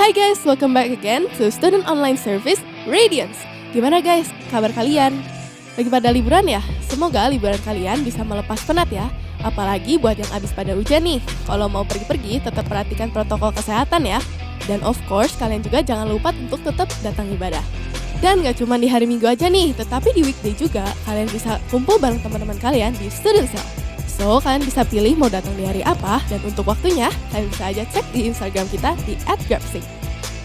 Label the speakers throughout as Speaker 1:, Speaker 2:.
Speaker 1: Hai guys, welcome back again to Student Online Service Radiance. Gimana guys, kabar kalian? Lagi pada liburan ya? Semoga liburan kalian bisa melepas penat ya. Apalagi buat yang abis pada hujan nih. Kalau mau pergi-pergi, tetap perhatikan protokol kesehatan ya. Dan of course, kalian juga jangan lupa untuk tetap datang ibadah. Dan gak cuma di hari Minggu aja nih, tetapi di weekday juga kalian bisa kumpul bareng teman-teman kalian di Student Cell. So, kalian bisa pilih mau datang di hari apa, dan untuk waktunya, kalian bisa aja cek di Instagram kita di @grabsync.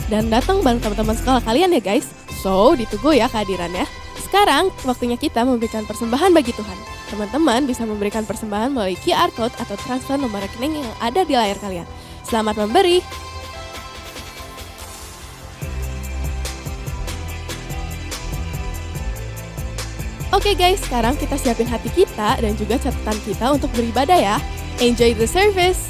Speaker 1: Dan datang bareng teman-teman sekolah kalian ya guys. So, ditunggu ya kehadirannya. Sekarang, waktunya kita memberikan persembahan bagi Tuhan. Teman-teman bisa memberikan persembahan melalui QR Code atau transfer nomor rekening yang ada di layar kalian. Selamat memberi! Oke guys, sekarang kita siapin hati kita dan juga catatan kita untuk beribadah ya. Enjoy the service!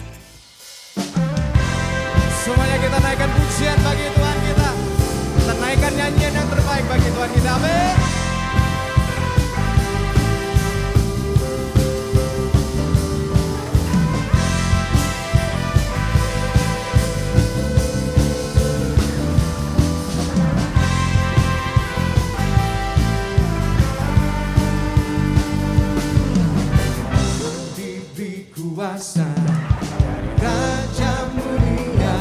Speaker 2: Semuanya kita naikkan pujian bagi Tuhan kita. Kita naikkan nyanyian yang terbaik bagi Tuhan kita. Amin. Diberi kuasa dari Raja Mulia,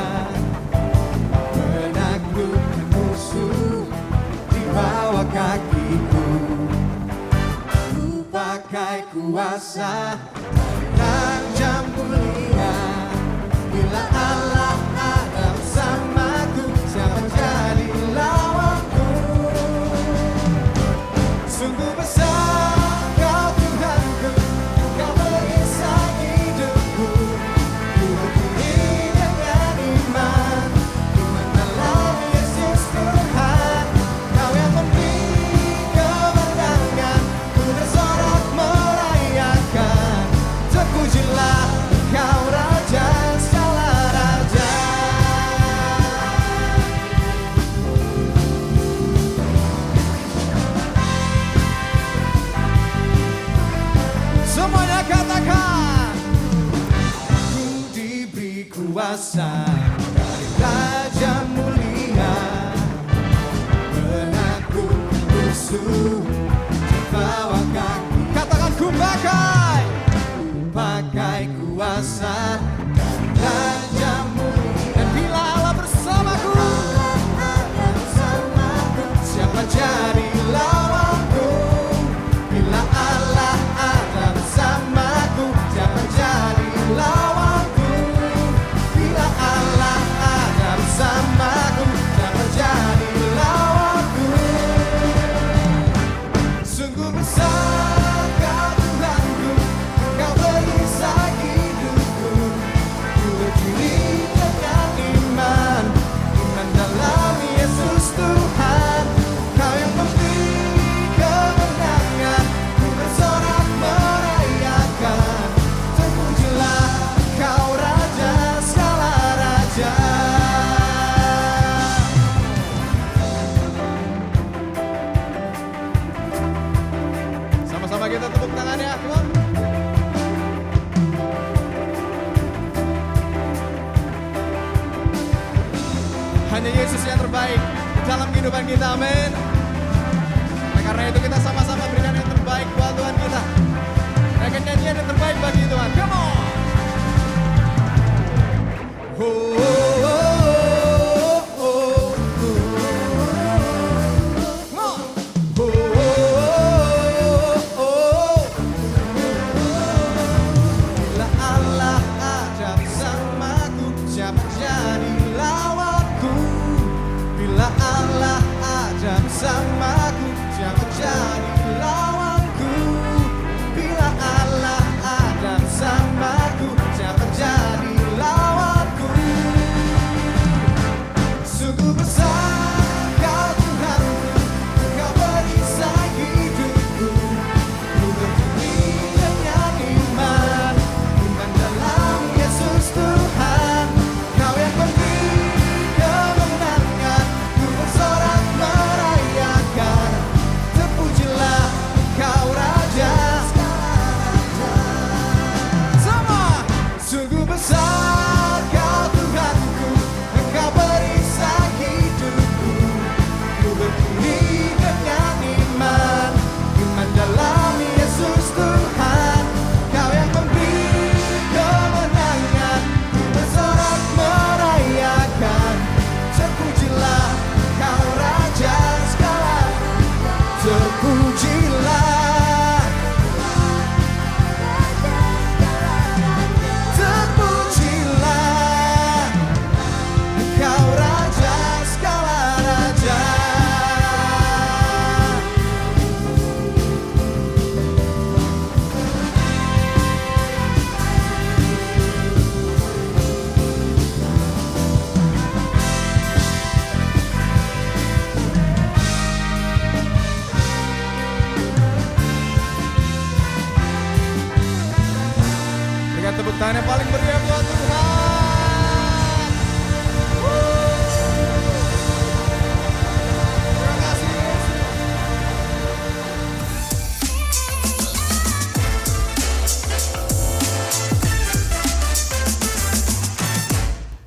Speaker 2: menaklukkan musuh di bawah kakiku. Ku pakai kuasa dari Raja Mulia. Bila Allah ada bersamaku, siapa jadi lawanku? Sungguh besar Kau Tuhanku, Kau perisai hidupku. Ku berdiri dengan iman dalam Yesus Tuhan. Kau yang memberi kemenangan, ku bersorak merayakan. Terpujilah Kau Raja segala raja. Semuanya katakan, ku diberi kuasa dari Raja Mulia, menaklukkan musuh di bawah kaki. Katakan, ku pakai kuasa dari Raja Mulia. Dan bila Allah bersamaku, siapa jadi lawanku? Bila Allah ada bersamaku, siapa jadi lawanku? Bila Allah ada bersamaku, siapa jadi lawanku? Sungguh besar Kau Tuhanku, Kau perisai hidupku. Ku berdiri dengan iman dalam Yesus Tuhan. Kau yang memberi kemenangan, ku bersorak merayakan. Terpujilah Kau Raja segala raja. Sama-sama kita tepuk tangannya, come on. Hanya Yesus yang terbaik dalam kehidupan kita, amin. Nah, karena itu kita sama-sama berikan yang terbaik buat Tuhan kita. Naikkan nyanyian yang terbaik bagi Tuhan, come on. Oh, oh, oh, oh, oh. Come on. Oh, oh, oh, oh. Bila Allah ada bersamaku, siapa jadi lawanku? Bila Allah ada bersamaku, siapa jadi lawanku? Bila Allah ada bersamaku, siapa jadi lawanku? Sungguh besar Kau Tuhanku, Kau perisai hidupku. Ku berdiri dengan iman dalam Yesus Tuhan. Kau yang memberi kemenangan, ku bersorak merayakan.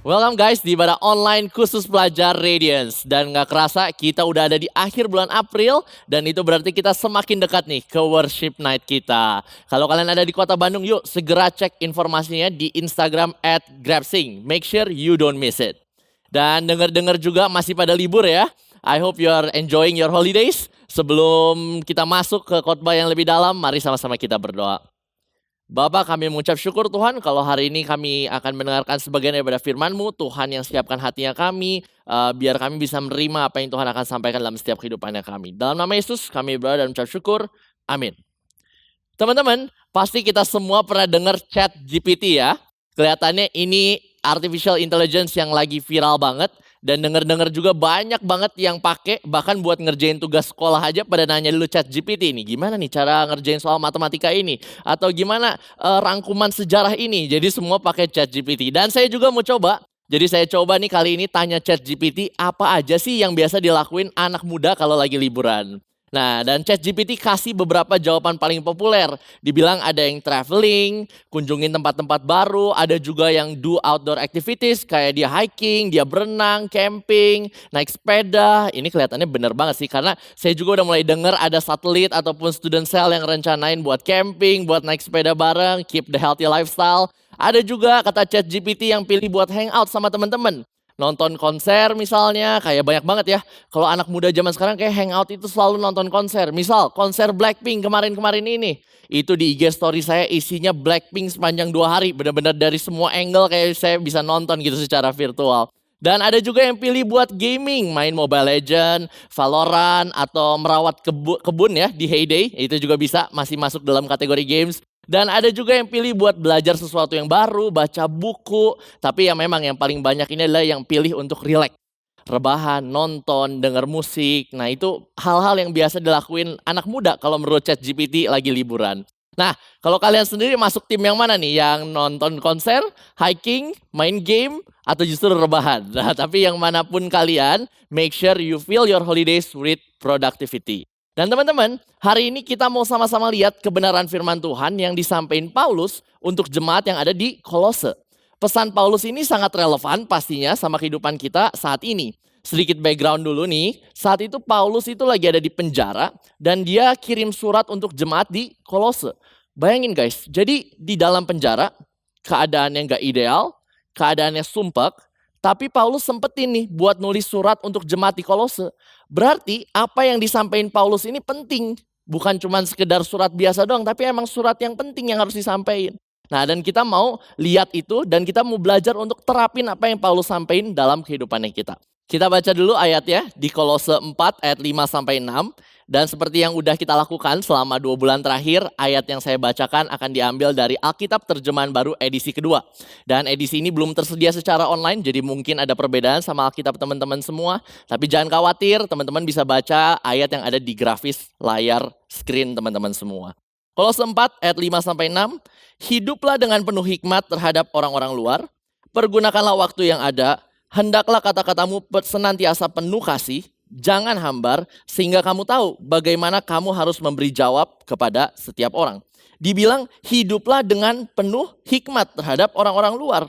Speaker 3: Welcome guys di ibadah online khusus pelajar Radiance. Dan gak kerasa kita udah ada di akhir bulan April. Dan itu berarti kita semakin dekat nih ke worship night kita. Kalau kalian ada di kota Bandung, yuk segera cek informasinya di Instagram @grabsing. Make sure you don't miss it. Dan dengar-dengar juga masih pada libur ya. I hope you are enjoying your holidays. Sebelum kita masuk ke khotbah yang lebih dalam, mari sama-sama kita berdoa. Bapa, kami mengucap syukur Tuhan kalau hari ini kami akan mendengarkan sebagian daripada firman-Mu. Tuhan yang siapkan hatinya kami, biar kami bisa menerima apa yang Tuhan akan sampaikan dalam setiap kehidupannya kami. Dalam nama Yesus kami berdoa dan mengucap syukur. Amin. Teman-teman, pasti kita semua pernah dengar Chat GPT ya. Kelihatannya ini artificial intelligence yang lagi viral banget. Dan dengar-dengar juga banyak banget yang pakai, bahkan buat ngerjain tugas sekolah aja pada nanya dulu Chat GPT ini. Gimana nih cara ngerjain soal matematika ini? Atau gimana rangkuman sejarah ini? Jadi semua pakai Chat GPT. Dan saya juga mau coba. Jadi saya coba nih kali ini tanya Chat GPT apa aja sih yang biasa dilakuin anak muda kalau lagi liburan. Nah, dan ChatGPT kasih beberapa jawaban paling populer. Dibilang ada yang traveling, kunjungin tempat-tempat baru, ada juga yang do outdoor activities kayak dia hiking, dia berenang, camping, naik sepeda. Ini kelihatannya bener banget sih karena saya juga udah mulai dengar ada satelit ataupun student cell yang rencanain buat camping, buat naik sepeda bareng, keep the healthy lifestyle. Ada juga kata ChatGPT yang pilih buat hangout sama teman-teman. Nonton konser misalnya, kayak banyak banget ya. Kalau anak muda zaman sekarang kayak hangout itu selalu nonton konser. Misal konser Blackpink kemarin-kemarin ini. Itu di IG story saya isinya Blackpink sepanjang 2 hari. Benar-benar dari semua angle kayak saya bisa nonton gitu secara virtual. Dan ada juga yang pilih buat gaming, main Mobile Legends, Valorant, atau merawat kebun ya di Heyday. Itu juga bisa, masih masuk dalam kategori games. Dan ada juga yang pilih buat belajar sesuatu yang baru, baca buku. Tapi yang memang yang paling banyak ini adalah yang pilih untuk relax. Rebahan, nonton, denger musik. Nah itu hal-hal yang biasa dilakuin anak muda kalau menurut ChatGPT lagi liburan. Nah kalau kalian sendiri masuk tim yang mana nih? Yang nonton konser, hiking, main game, atau justru rebahan? Nah tapi yang manapun kalian, make sure you fill your holidays with productivity. Dan teman-teman, hari ini kita mau sama-sama lihat kebenaran firman Tuhan yang disampaikan Paulus untuk jemaat yang ada di Kolose. Pesan Paulus ini sangat relevan pastinya sama kehidupan kita saat ini. Sedikit background dulu nih, saat itu Paulus itu lagi ada di penjara dan dia kirim surat untuk jemaat di Kolose. Bayangin guys, jadi di dalam penjara, keadaannya nggak ideal, keadaannya sumpek, tapi Paulus sempetin nih buat nulis surat untuk jemaat di Kolose. Berarti apa yang disampaikan Paulus ini penting. Bukan cuma sekedar surat biasa doang, tapi emang surat yang penting yang harus disampaikan. Nah dan kita mau lihat itu dan kita mau belajar untuk terapin apa yang Paulus sampaikan dalam kehidupannya kita. Kita baca dulu ayatnya di Kolose 4 ayat 5-6. Dan seperti yang udah kita lakukan selama 2 bulan terakhir, ayat yang saya bacakan akan diambil dari Alkitab Terjemahan Baru edisi kedua. Dan edisi ini belum tersedia secara online, jadi mungkin ada perbedaan sama Alkitab teman-teman semua. Tapi jangan khawatir, teman-teman bisa baca ayat yang ada di grafis layar screen teman-teman semua. Kolose 4 ayat 5-6, hiduplah dengan penuh hikmat terhadap orang-orang luar, pergunakanlah waktu yang ada, hendaklah kata-katamu senantiasa penuh kasih, jangan hambar, sehingga kamu tahu bagaimana kamu harus memberi jawab kepada setiap orang. Dibilang hiduplah dengan penuh hikmat terhadap orang-orang luar.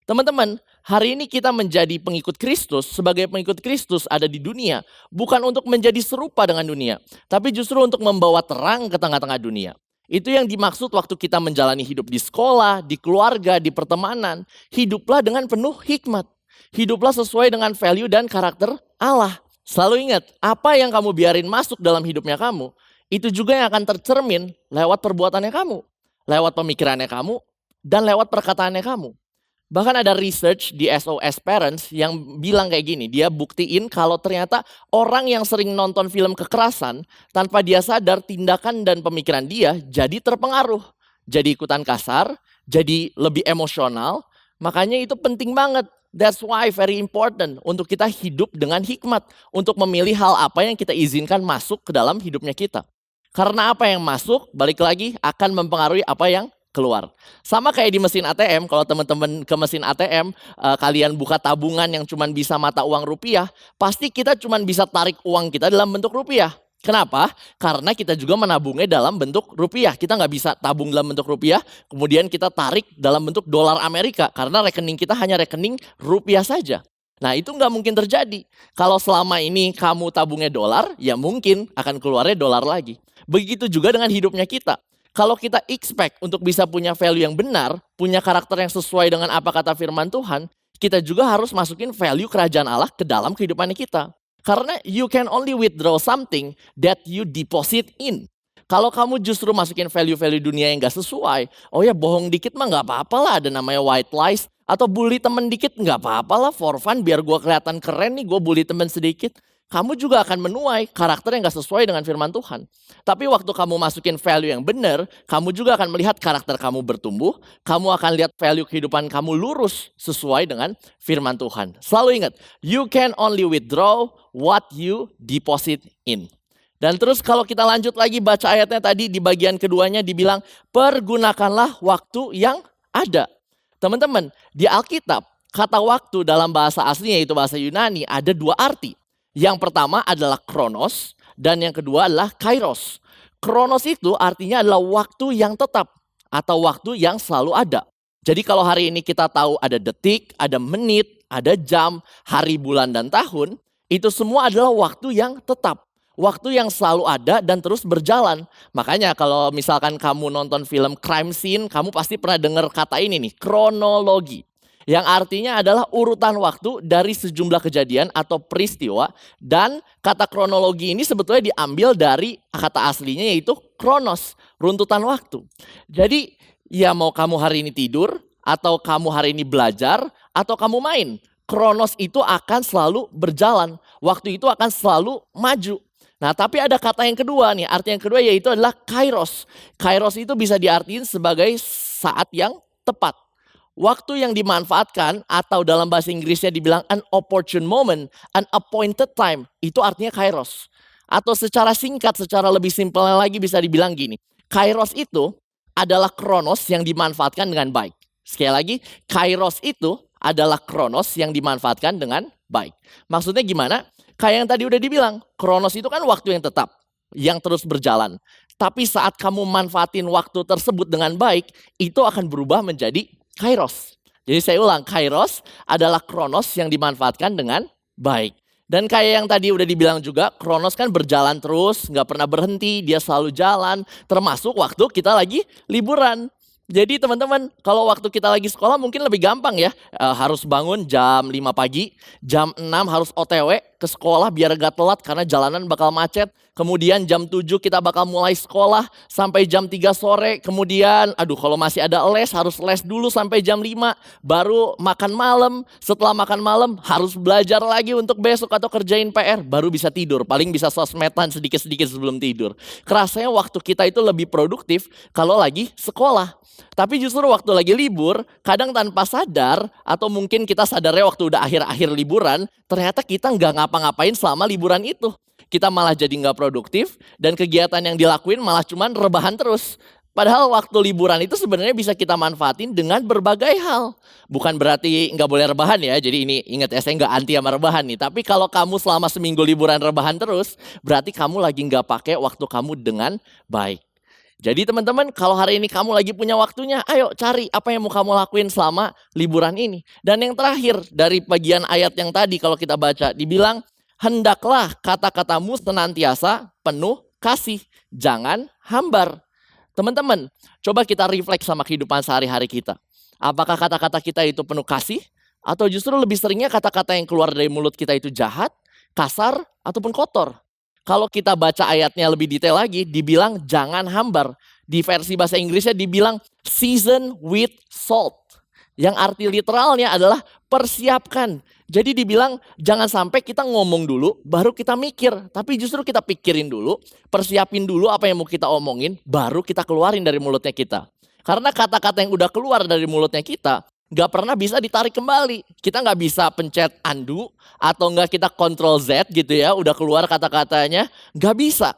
Speaker 3: Teman-teman, hari ini kita menjadi pengikut Kristus, sebagai pengikut Kristus ada di dunia. Bukan untuk menjadi serupa dengan dunia, tapi justru untuk membawa terang ke tengah-tengah dunia. Itu yang dimaksud waktu kita menjalani hidup di sekolah, di keluarga, di pertemanan. Hiduplah dengan penuh hikmat. Hiduplah sesuai dengan value dan karakter Allah. Selalu ingat, apa yang kamu biarin masuk dalam hidupnya kamu, itu juga yang akan tercermin lewat perbuatannya kamu, lewat pemikirannya kamu, dan lewat perkataannya kamu. Bahkan ada research di SOS Parents yang bilang kayak gini, dia buktiin kalau ternyata orang yang sering nonton film kekerasan, tanpa dia sadar tindakan dan pemikiran dia jadi terpengaruh. Jadi ikutan kasar, jadi lebih emosional, makanya itu penting banget. That's why very important untuk kita hidup dengan hikmat. Untuk memilih hal apa yang kita izinkan masuk ke dalam hidupnya kita. Karena apa yang masuk, balik lagi akan mempengaruhi apa yang keluar. Sama kayak di mesin ATM, kalau teman-teman ke mesin ATM, kalian buka tabungan yang cuma bisa mata uang rupiah, pasti kita cuma bisa tarik uang kita dalam bentuk rupiah. Kenapa? Karena kita juga menabungnya dalam bentuk rupiah. Kita nggak bisa tabung dalam bentuk rupiah, kemudian kita tarik dalam bentuk dolar Amerika. Karena rekening kita hanya rekening rupiah saja. Nah itu nggak mungkin terjadi. Kalau selama ini kamu tabungnya dolar, ya mungkin akan keluarnya dolar lagi. Begitu juga dengan hidupnya kita. Kalau kita expect untuk bisa punya value yang benar, punya karakter yang sesuai dengan apa kata firman Tuhan, kita juga harus masukin value kerajaan Allah ke dalam kehidupan kita. Karena you can only withdraw something that you deposit in. Kalau kamu justru masukin value-value dunia yang gak sesuai, oh ya bohong dikit mah gak apa-apa lah, ada namanya white lies. Atau bully temen dikit gak apa-apa lah, for fun biar gue kelihatan keren nih, gue bully temen sedikit. Kamu juga akan menuai karakter yang gak sesuai dengan firman Tuhan. Tapi waktu kamu masukin value yang benar, kamu juga akan melihat karakter kamu bertumbuh, kamu akan lihat value kehidupan kamu lurus sesuai dengan firman Tuhan. Selalu ingat, you can only withdraw what you deposit in. Dan terus kalau kita lanjut lagi baca ayatnya tadi di bagian keduanya dibilang, pergunakanlah waktu yang ada. Teman-teman, di Alkitab, kata waktu dalam bahasa aslinya yaitu bahasa Yunani ada dua arti. Yang pertama adalah kronos dan yang kedua adalah kairos. Kronos itu artinya adalah waktu yang tetap atau waktu yang selalu ada. Jadi kalau hari ini kita tahu ada detik, ada menit, ada jam, hari, bulan, dan tahun, itu semua adalah waktu yang tetap. Waktu yang selalu ada dan terus berjalan. Makanya kalau misalkan kamu nonton film crime scene, kamu pasti pernah dengar kata ini nih, kronologi. Yang artinya adalah urutan waktu dari sejumlah kejadian atau peristiwa. Dan kata kronologi ini sebetulnya diambil dari kata aslinya yaitu kronos, runtutan waktu. Jadi ya mau kamu hari ini tidur, atau kamu hari ini belajar, atau kamu main. Kronos itu akan selalu berjalan, waktu itu akan selalu maju. Nah tapi ada kata yang kedua nih, arti yang kedua yaitu adalah kairos. Kairos itu bisa diartikan sebagai saat yang tepat. Waktu yang dimanfaatkan atau dalam bahasa Inggrisnya dibilang an opportune moment, an appointed time, itu artinya kairos. Atau secara singkat, secara lebih simpel lagi bisa dibilang gini, kairos itu adalah kronos yang dimanfaatkan dengan baik. Sekali lagi, kairos itu adalah kronos yang dimanfaatkan dengan baik. Maksudnya gimana? Kayak yang tadi udah dibilang, kronos itu kan waktu yang tetap, yang terus berjalan. Tapi saat kamu manfaatin waktu tersebut dengan baik, itu akan berubah menjadi kairos. Jadi saya ulang, kairos adalah kronos yang dimanfaatkan dengan baik. Dan kayak yang tadi udah dibilang juga, kronos kan berjalan terus, nggak pernah berhenti, dia selalu jalan. Termasuk waktu kita lagi liburan. Jadi teman-teman, kalau waktu kita lagi sekolah mungkin lebih gampang ya. Harus bangun jam 5 pagi, jam 6 harus OTW ke sekolah biar gak telat karena jalanan bakal macet. Kemudian jam 7 kita bakal mulai sekolah sampai jam 3 sore. Kemudian kalau masih ada les harus les dulu sampai jam 5. Baru makan malam, setelah makan malam harus belajar lagi untuk besok atau kerjain PR. Baru bisa tidur, paling bisa sosmedan sedikit-sedikit sebelum tidur. Kerasanya waktu kita itu lebih produktif kalau lagi sekolah. Tapi justru waktu lagi libur, kadang tanpa sadar, atau mungkin kita sadarnya waktu udah akhir-akhir liburan, ternyata kita nggak ngapa-ngapain selama liburan itu. Kita malah jadi nggak produktif, dan kegiatan yang dilakuin malah cuman rebahan terus. Padahal waktu liburan itu sebenarnya bisa kita manfaatin dengan berbagai hal. Bukan berarti nggak boleh rebahan ya, jadi ini ingat ya saya nggak anti sama rebahan nih. Tapi kalau kamu selama seminggu liburan rebahan terus, berarti kamu lagi nggak pakai waktu kamu dengan baik. Jadi teman-teman kalau hari ini kamu lagi punya waktunya, ayo cari apa yang mau kamu lakuin selama liburan ini. Dan yang terakhir dari bagian ayat yang tadi kalau kita baca dibilang, hendaklah kata-katamu senantiasa penuh kasih, jangan hambar. Teman-teman, coba kita refleks sama kehidupan sehari-hari kita. Apakah kata-kata kita itu penuh kasih? Atau justru lebih seringnya kata-kata yang keluar dari mulut kita itu jahat, kasar, ataupun kotor? Kalau kita baca ayatnya lebih detail lagi, dibilang jangan hambar. Di versi bahasa Inggrisnya dibilang season with salt. Yang arti literalnya adalah persiapkan. Jadi dibilang jangan sampai kita ngomong dulu, baru kita mikir. Tapi justru kita pikirin dulu, persiapin dulu apa yang mau kita omongin, baru kita keluarin dari mulutnya kita. Karena kata-kata yang udah keluar dari mulutnya kita, gak pernah bisa ditarik kembali. Kita gak bisa pencet undo atau gak kita control Z gitu ya. Udah keluar kata-katanya. Gak bisa.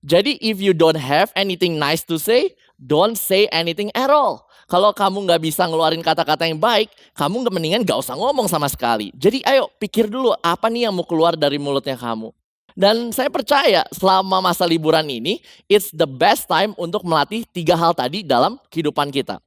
Speaker 3: Jadi if you don't have anything nice to say, don't say anything at all. Kalau kamu gak bisa ngeluarin kata-kata yang baik, kamu mendingan gak usah ngomong sama sekali. Jadi ayo pikir dulu apa nih yang mau keluar dari mulutnya kamu. Dan saya percaya selama masa liburan ini, it's the best time untuk melatih 3 hal tadi dalam kehidupan kita.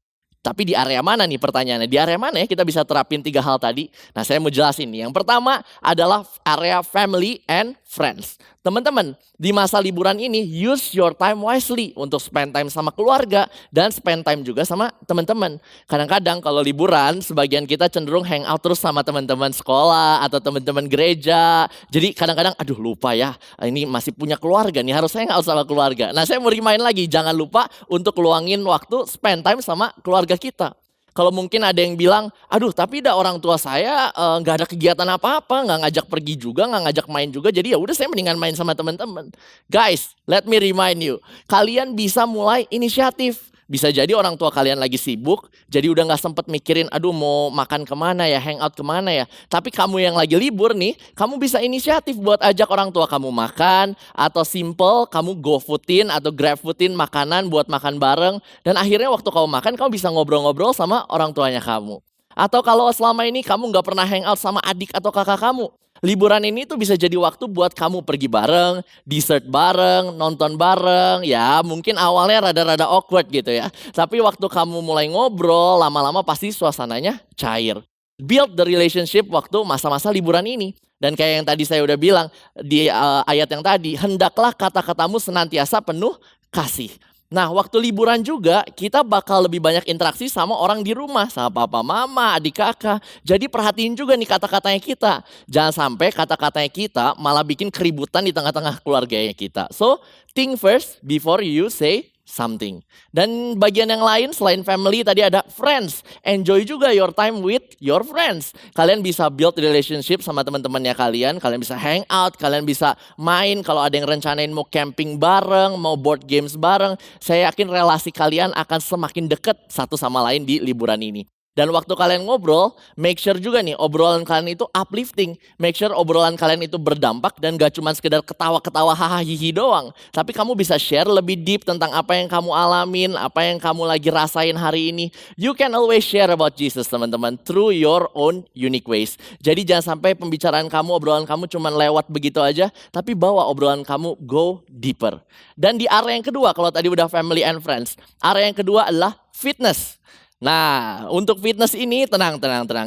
Speaker 3: Tapi di area mana nih pertanyaannya? Di area mana ya kita bisa terapin 3 hal tadi? Nah, saya mau jelasin nih. Yang pertama adalah area family and friends. Teman-teman, di masa liburan ini use your time wisely untuk spend time sama keluarga dan spend time juga sama teman-teman. Kadang-kadang kalau liburan, sebagian kita cenderung hangout terus sama teman-teman sekolah atau teman-teman gereja. Jadi kadang-kadang aduh lupa ya, ini masih punya keluarga nih, harus hangout sama keluarga. Nah, saya mau remind lagi, jangan lupa untuk luangin waktu spend time sama keluarga kita. Kalau mungkin ada yang bilang, aduh tapi dah orang tua saya nggak ada kegiatan apa-apa, nggak ngajak pergi juga, nggak ngajak main juga, jadi ya udah saya mendingan main sama teman-teman. Guys, let me remind you, kalian bisa mulai inisiatif. Bisa jadi orang tua kalian lagi sibuk, jadi udah nggak sempet mikirin, aduh mau makan kemana ya, hangout kemana ya. Tapi kamu yang lagi libur nih, kamu bisa inisiatif buat ajak orang tua kamu makan, atau simple kamu go foodin atau grab foodin makanan buat makan bareng. Dan akhirnya waktu kamu makan, kamu bisa ngobrol-ngobrol sama orang tuanya kamu. Atau kalau selama ini kamu nggak pernah hangout sama adik atau kakak kamu, liburan ini tuh bisa jadi waktu buat kamu pergi bareng, dessert bareng, nonton bareng. Ya mungkin awalnya rada-rada awkward gitu ya. Tapi waktu kamu mulai ngobrol, lama-lama pasti suasananya cair. Build the relationship waktu masa-masa liburan ini. Dan kayak yang tadi saya udah bilang di ayat yang tadi, hendaklah kata-katamu senantiasa penuh kasih. Nah, waktu liburan juga kita bakal lebih banyak interaksi sama orang di rumah, sama papa, mama, adik, kakak. Jadi perhatiin juga nih kata-katanya kita. Jangan sampai kata-katanya kita malah bikin keributan di tengah-tengah keluarganya kita. So, think first before you say something. Dan bagian yang lain selain family tadi ada friends. Enjoy juga your time with your friends. Kalian bisa build relationship sama teman-temannya kalian. Kalian bisa hang out, kalian bisa main. Kalau ada yang rencanain mau camping bareng, mau board games bareng, saya yakin relasi kalian akan semakin dekat satu sama lain di liburan ini. Dan waktu kalian ngobrol, make sure juga nih obrolan kalian itu uplifting. Make sure obrolan kalian itu berdampak dan gak cuma sekedar ketawa-ketawa hahaha hihi doang. Tapi kamu bisa share lebih deep tentang apa yang kamu alamin, apa yang kamu lagi rasain hari ini. You can always share about Jesus teman-teman, through your own unique ways. Jadi jangan sampai pembicaraan kamu, obrolan kamu cuma lewat begitu aja, tapi bawa obrolan kamu go deeper. Dan di area yang kedua, kalau tadi udah family and friends, area yang kedua adalah fitness. Nah, untuk fitness ini tenang.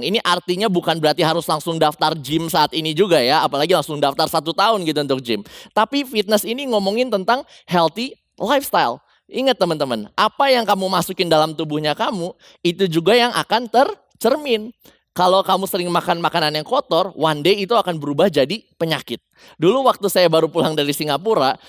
Speaker 3: Ini artinya bukan berarti harus langsung daftar gym saat ini juga ya. Apalagi langsung daftar 1 tahun gitu untuk gym. Tapi fitness ini ngomongin tentang healthy lifestyle. Ingat teman-teman, apa yang kamu masukin dalam tubuhnya kamu, itu juga yang akan tercermin. Kalau kamu sering makan makanan yang kotor, one day itu akan berubah jadi penyakit. Dulu waktu saya baru pulang dari Singapura,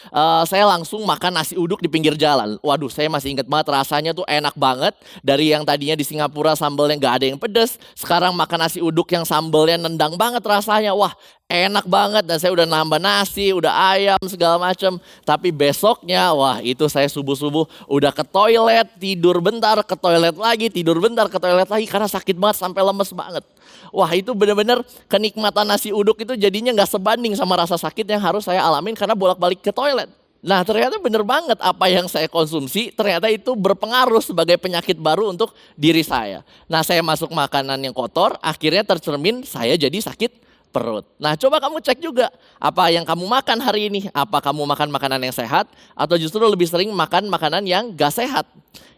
Speaker 3: saya langsung makan nasi uduk di pinggir jalan. Waduh, saya masih ingat banget rasanya tuh enak banget. Dari yang tadinya di Singapura sambalnya nggak ada yang pedes, sekarang makan nasi uduk yang sambalnya nendang banget rasanya. Wah, enak banget dan saya udah nambah nasi, udah ayam segala macam. Tapi besoknya, wah itu saya subuh-subuh udah ke toilet, tidur bentar, ke toilet lagi, tidur bentar, ke toilet lagi karena sakit banget sampai lemes banget. Wah itu benar-benar kenikmatan nasi uduk itu jadinya nggak sebanding sama rasa sakit yang harus saya alamin karena bolak-balik ke toilet. Nah ternyata bener banget apa yang saya konsumsi ternyata itu berpengaruh sebagai penyakit baru untuk diri saya. Nah saya masuk makanan yang kotor akhirnya tercermin saya jadi sakit perut. Nah coba kamu cek juga apa yang kamu makan hari ini. Apa kamu makan makanan yang sehat atau justru lebih sering makan makanan yang gak sehat.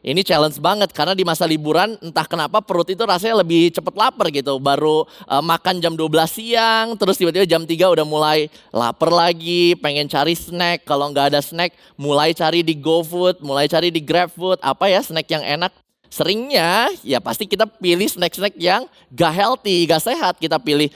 Speaker 3: Ini challenge banget karena di masa liburan entah kenapa perut itu rasanya lebih cepet lapar gitu. Baru makan jam 12 siang terus tiba-tiba jam 3 udah mulai lapar lagi. Pengen cari snack, kalau gak ada snack mulai cari di GoFood, mulai cari di GrabFood. Apa ya snack yang enak? Seringnya ya pasti kita pilih snack-snack yang gak healthy, gak sehat. Kita pilih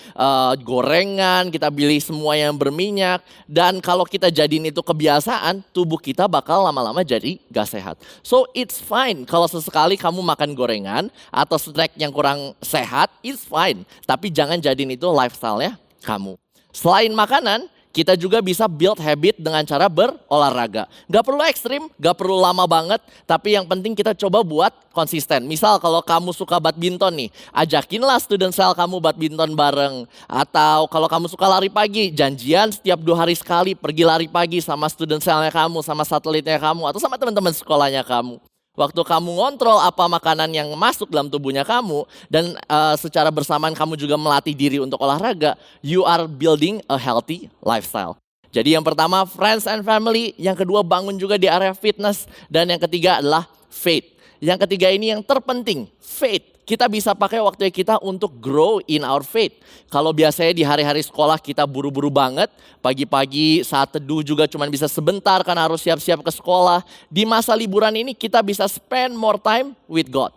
Speaker 3: gorengan, kita pilih semua yang berminyak. Dan kalau kita jadiin itu kebiasaan, tubuh kita bakal lama-lama jadi gak sehat. So it's fine kalau sesekali kamu makan gorengan atau snack yang kurang sehat, it's fine. Tapi jangan jadiin itu lifestyle-nya kamu. Selain makanan, kita juga bisa build habit dengan cara berolahraga. Gak perlu ekstrim, gak perlu lama banget, tapi yang penting kita coba buat konsisten. Misal kalau kamu suka badminton nih, ajakinlah student cell kamu badminton bareng. Atau kalau kamu suka lari pagi, janjian setiap 2 hari sekali pergi lari pagi sama student cellnya kamu, sama satelitnya kamu, atau sama teman-teman sekolahnya kamu. Waktu kamu ngontrol apa makanan yang masuk dalam tubuhnya kamu dan secara bersamaan kamu juga melatih diri untuk olahraga, you are building a healthy lifestyle. Jadi yang pertama friends and family, yang kedua bangun juga di area fitness, dan yang ketiga adalah faith. Yang ketiga ini yang terpenting, faith. Kita bisa pakai waktu kita untuk grow in our faith. Kalau biasanya di hari-hari sekolah kita buru-buru banget, pagi-pagi saat teduh juga cuma bisa sebentar karena harus siap-siap ke sekolah. Di masa liburan ini kita bisa spend more time with God.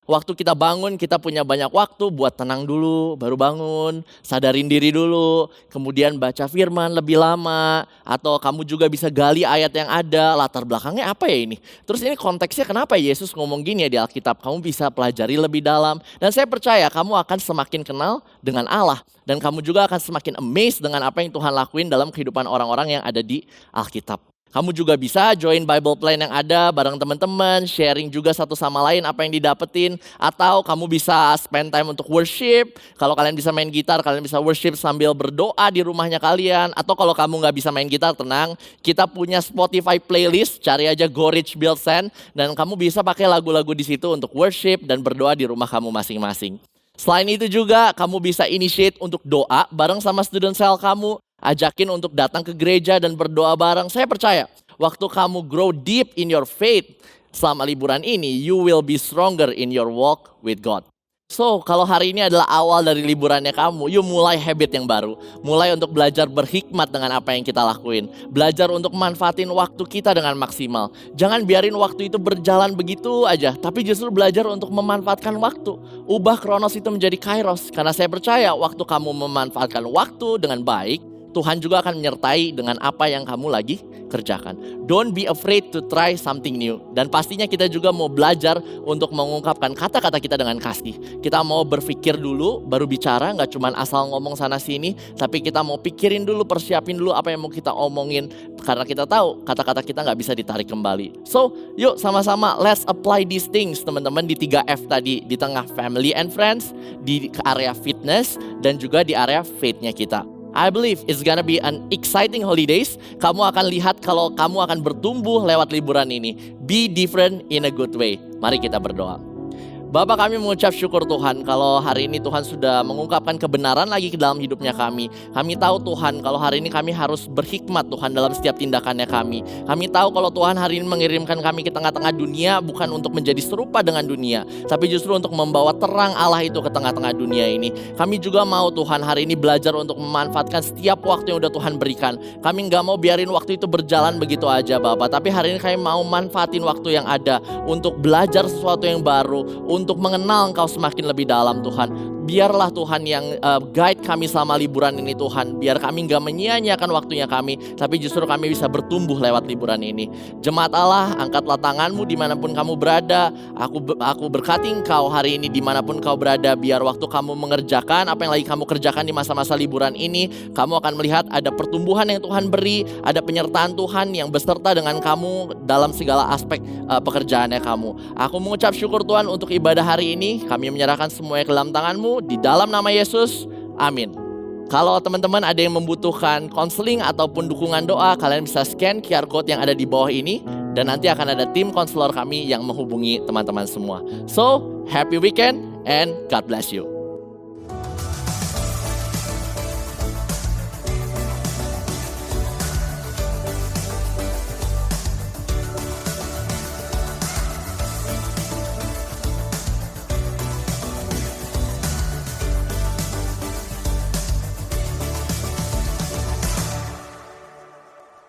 Speaker 3: Waktu kita bangun, kita punya banyak waktu buat tenang dulu, baru bangun, sadarin diri dulu, kemudian baca firman lebih lama, atau kamu juga bisa gali ayat yang ada, latar belakangnya apa ya ini. Terus ini konteksnya kenapa Yesus ngomong gini ya di Alkitab, kamu bisa pelajari lebih dalam. Dan saya percaya kamu akan semakin kenal dengan Allah, dan kamu juga akan semakin amazed dengan apa yang Tuhan lakuin dalam kehidupan orang-orang yang ada di Alkitab. Kamu juga bisa join Bible Plan yang ada bareng teman-teman, sharing juga satu sama lain apa yang didapetin. Atau kamu bisa spend time untuk worship. Kalau kalian bisa main gitar, kalian bisa worship sambil berdoa di rumahnya kalian. Atau kalau kamu nggak bisa main gitar, tenang. Kita punya Spotify playlist, cari aja Go Rich Build Send. Dan kamu bisa pakai lagu-lagu di situ untuk worship dan berdoa di rumah kamu masing-masing. Selain itu juga kamu bisa initiate untuk doa bareng sama student cell kamu. Ajakin untuk datang ke gereja dan berdoa bareng. Saya percaya waktu kamu grow deep in your faith selama liburan ini, you will be stronger in your walk with God. So, kalau hari ini adalah awal dari liburannya kamu, you mulai habit yang baru. Mulai untuk belajar berhikmat dengan apa yang kita lakuin. Belajar untuk manfaatin waktu kita dengan maksimal. Jangan biarin waktu itu berjalan begitu aja, tapi justru belajar untuk memanfaatkan waktu. Ubah Kronos itu menjadi Kairos. Karena saya percaya waktu kamu memanfaatkan waktu dengan baik, Tuhan juga akan menyertai dengan apa yang kamu lagi kerjakan. Don't be afraid to try something new. Dan pastinya kita juga mau belajar untuk mengungkapkan kata-kata kita dengan kasih. Kita mau berpikir dulu, baru bicara, gak cuma asal ngomong sana sini. Tapi kita mau pikirin dulu, persiapin dulu apa yang mau kita omongin. Karena kita tahu kata-kata kita gak bisa ditarik kembali. So, yuk sama-sama let's apply these things teman-teman di 3F tadi. Di tengah family and friends, di area fitness, dan juga di area faith-nya kita. I believe it's gonna be an exciting holidays. Kamu akan lihat kalau kamu akan bertumbuh lewat liburan ini. Be different in a good way. Mari kita berdoa. Bapa, kami mengucap syukur Tuhan kalau hari ini Tuhan sudah mengungkapkan kebenaran lagi ke dalam hidupnya kami. Kami tahu Tuhan kalau hari ini kami harus berhikmat Tuhan dalam setiap tindakannya kami. Kami tahu kalau Tuhan hari ini mengirimkan kami ke tengah-tengah dunia bukan untuk menjadi serupa dengan dunia, tapi justru untuk membawa terang Allah itu ke tengah-tengah dunia ini. Kami juga mau Tuhan hari ini belajar untuk memanfaatkan setiap waktu yang udah Tuhan berikan. Kami gak mau biarin waktu itu berjalan begitu aja Bapak, tapi hari ini kami mau manfaatin waktu yang ada untuk belajar sesuatu yang baru, untuk mengenal Engkau semakin lebih dalam Tuhan. Biarlah Tuhan yang guide kami selama liburan ini Tuhan. Biar kami gak menyia-nyiakan waktunya kami, tapi justru kami bisa bertumbuh lewat liburan ini. Jemaat Allah, angkatlah tanganmu dimanapun kamu berada. Aku berkati Engkau hari ini dimanapun kau berada. Biar waktu kamu mengerjakan apa yang lagi kamu kerjakan di masa-masa liburan ini, kamu akan melihat ada pertumbuhan yang Tuhan beri, ada penyertaan Tuhan yang beserta dengan kamu dalam segala aspek pekerjaannya kamu. Aku mengucap syukur Tuhan untuk ibadah hari ini. Kami menyerahkan semuanya ke dalam tangan-Mu di dalam nama Yesus. Amin. Kalau teman-teman ada yang membutuhkan konseling ataupun dukungan doa, kalian bisa scan QR code yang ada di bawah ini, dan nanti akan ada tim konselor kami yang menghubungi teman-teman semua. So, happy weekend and God bless you.